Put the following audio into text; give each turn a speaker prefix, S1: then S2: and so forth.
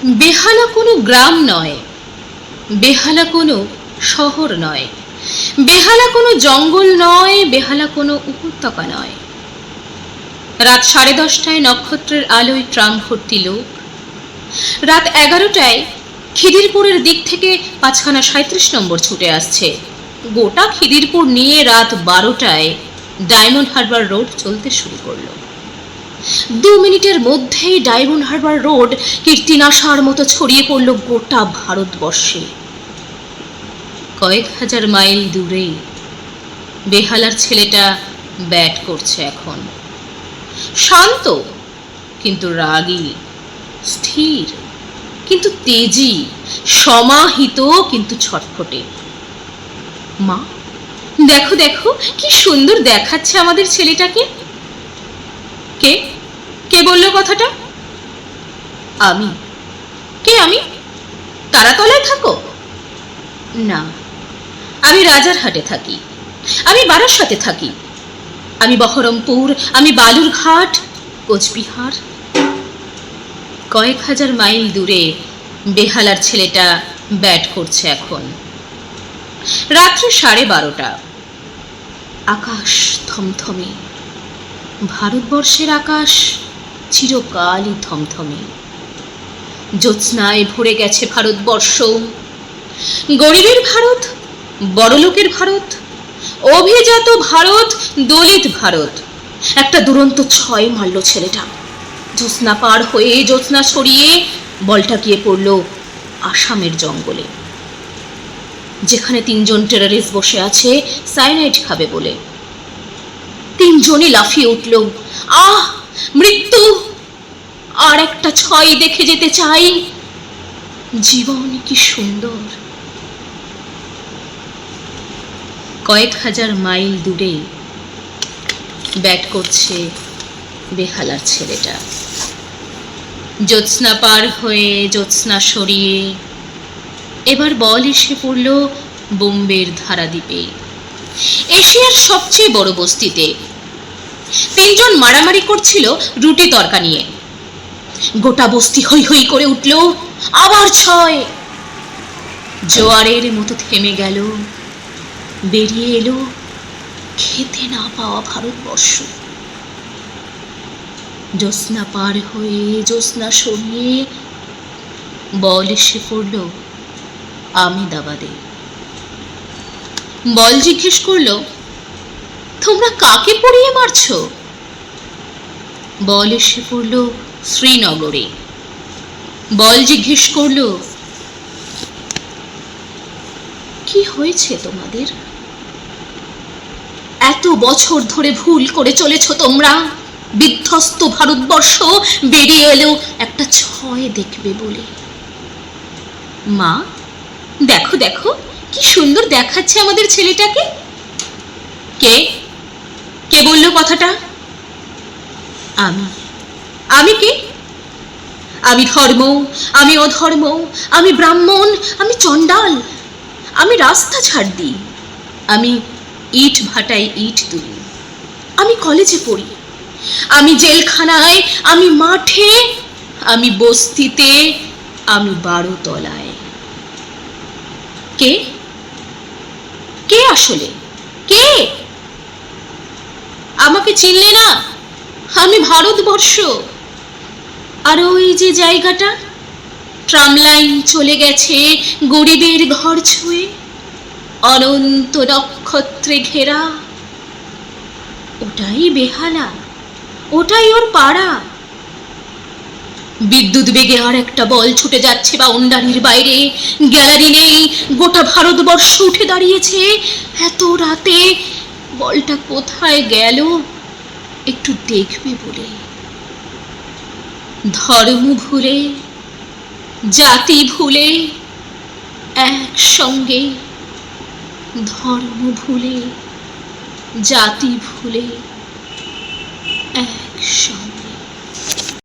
S1: বেহালা কোনো গ্রাম নয়, বেহালা কোনো শহর নয়, বেহালা কোনো জঙ্গল নয়, বেহালা কোনো উপত্যকা নয়। রাত 10:30টায় নক্ষত্রের আলোয় ট্রাম ভর্তি লোক, রাত 11টায় খিদিরপুরের দিক থেকে 537 নম্বর ছুটে আসছে। গোটা খিদিরপুর নিয়ে রাত 12টায় ডায়মন্ড হারবার রোড চলতে শুরু করলো। 2 মিনিটের মধ্যেই ডায়মন্ড হারবার রোড কীর্তিনাশার মতো ছড়িয়ে পড়ল গোটা ভারতবর্ষে। কয়েক হাজার মাইল দূরে বেহালার ছেলেটা ব্যাট করছে এখন। শান্ত কিন্তু রাগী, স্থির কিন্তু তেজি, সমাহিত কিন্তু ছটফটে। মা, দেখো দেখো কি সুন্দর দেখাচ্ছে আমাদের ছেলেটাকে। কে কে বলল কথাটা? আমি। কে আমি? তারাতলায় থাকো? না, আমি রাজারহাটে থাকি, আমি বারাসাতে থাকি, আমি বহরমপুর, আমি বালুরঘাট, কোচবিহার। কয়েক হাজার মাইল দূরে বেহালার ছেলেটা ব্যাট করছে এখন। রাত্রি 12:30। আকাশ থমথমে। ভারতবর্ষের আকাশ চিরকালই থমথমে। জ্যোৎস্নায় ভরে গেছে ভারতবর্ষ। গরিবের ভারত, বড়লোকের ভারত, অভিজাত ভারত, দলিত ভারত। একটা দুরন্ত 6 মারল ছেলেটা। জ্যোৎস্না পার হয়ে, জ্যোৎস্না সরিয়ে বলটা গিয়ে পড়ল আসামের জঙ্গলে, যেখানে 3 জন টেররিস্ট বসে আছে সায়ানাইড খাবে বলে। 3 জনই লাফিয়ে উঠল। আহ, মৃত্যু! আর একটা 6 দেখে যেতে চাই। জীবন কি সুন্দর! কয়েক হাজার মাইল দূরে ব্যাট করছে বেহালার ছেলেটা। জ্যোৎস্না পার হয়ে, জ্যোৎস্না সরিয়ে এবার বল এসে পড়ল বোম্বের ধারাদ্বীপে, এশিয়ার সবচেয়ে বড় বস্তিতে। 3 জন মারামারি করছিল রুটি তরকা নিয়ে। গোটা বস্তি হৈ হৈ করে উঠল। আবার 6। জোয়ারের মতো থেমে গেল। বেরিয়ে এলো খেতে না পাওয়া ভারতবর্ষ। জ্যোৎস্না পার হয়ে, জ্যোৎস্না সরিয়ে বল এসে পড়ল আহমেদাবাদে। বল জিজ্ঞেস করলো, তোমরা কাকে পড়িয়ে মারছো? বল এসে পড়ল শ্রীনগরে। বল জিজ্ঞেস করলো, কি হয়েছে তোমাদের? এত বছর ধরে ভুল করে চলেছ তোমরা। বিধ্বস্ত ভারতবর্ষ বেরিয়ে এলো একটা 6 দেখবে বলে। মা, দেখো দেখো কি সুন্দর দেখাচ্ছে আমাদের ছেলেটাকে। কে কে বলল কথাটা? আমি। আমি কে? আমি ধর্ম, আমি অধর্ম, আমি ব্রাহ্মণ, আমি চণ্ডাল, আমি রাস্তা ছাড় দিই, আমি ইট ভাটায় ইট তুলি, আমি কলেজে পড়ি, আমি জেলখানায়, আমি মাঠে, আমি বস্তিতে, আমি 12 তলায়। কে কে আসলে? কে? আমাকে চিনলে না? আমি ভারতবর্ষ। আর ওই যে জায়গাটা, ট্রাম লাইন চলে গেছে গরিবের ঘর ছুঁয়ে, অনন্ত নক্ষত্রে ঘেরা, ওটাই বেহালা, ওটাই ওর পাড়া। বিদ্যুৎ বেগে আর একটা বল ছুটে যাচ্ছে বাউন্ডারির বাইরে। গ্যালারি নেই, গোটা ভারতবর্ষ উঠে দাঁড়িয়েছে। এত রাতে বলটা কোথায় গেল একটু দেখবে বলে। ধর্ম ভুলে, জাতি ভুলে, একসঙ্গে। ধর্ম ভুলে, জাতি ভুলে, একসঙ্গে।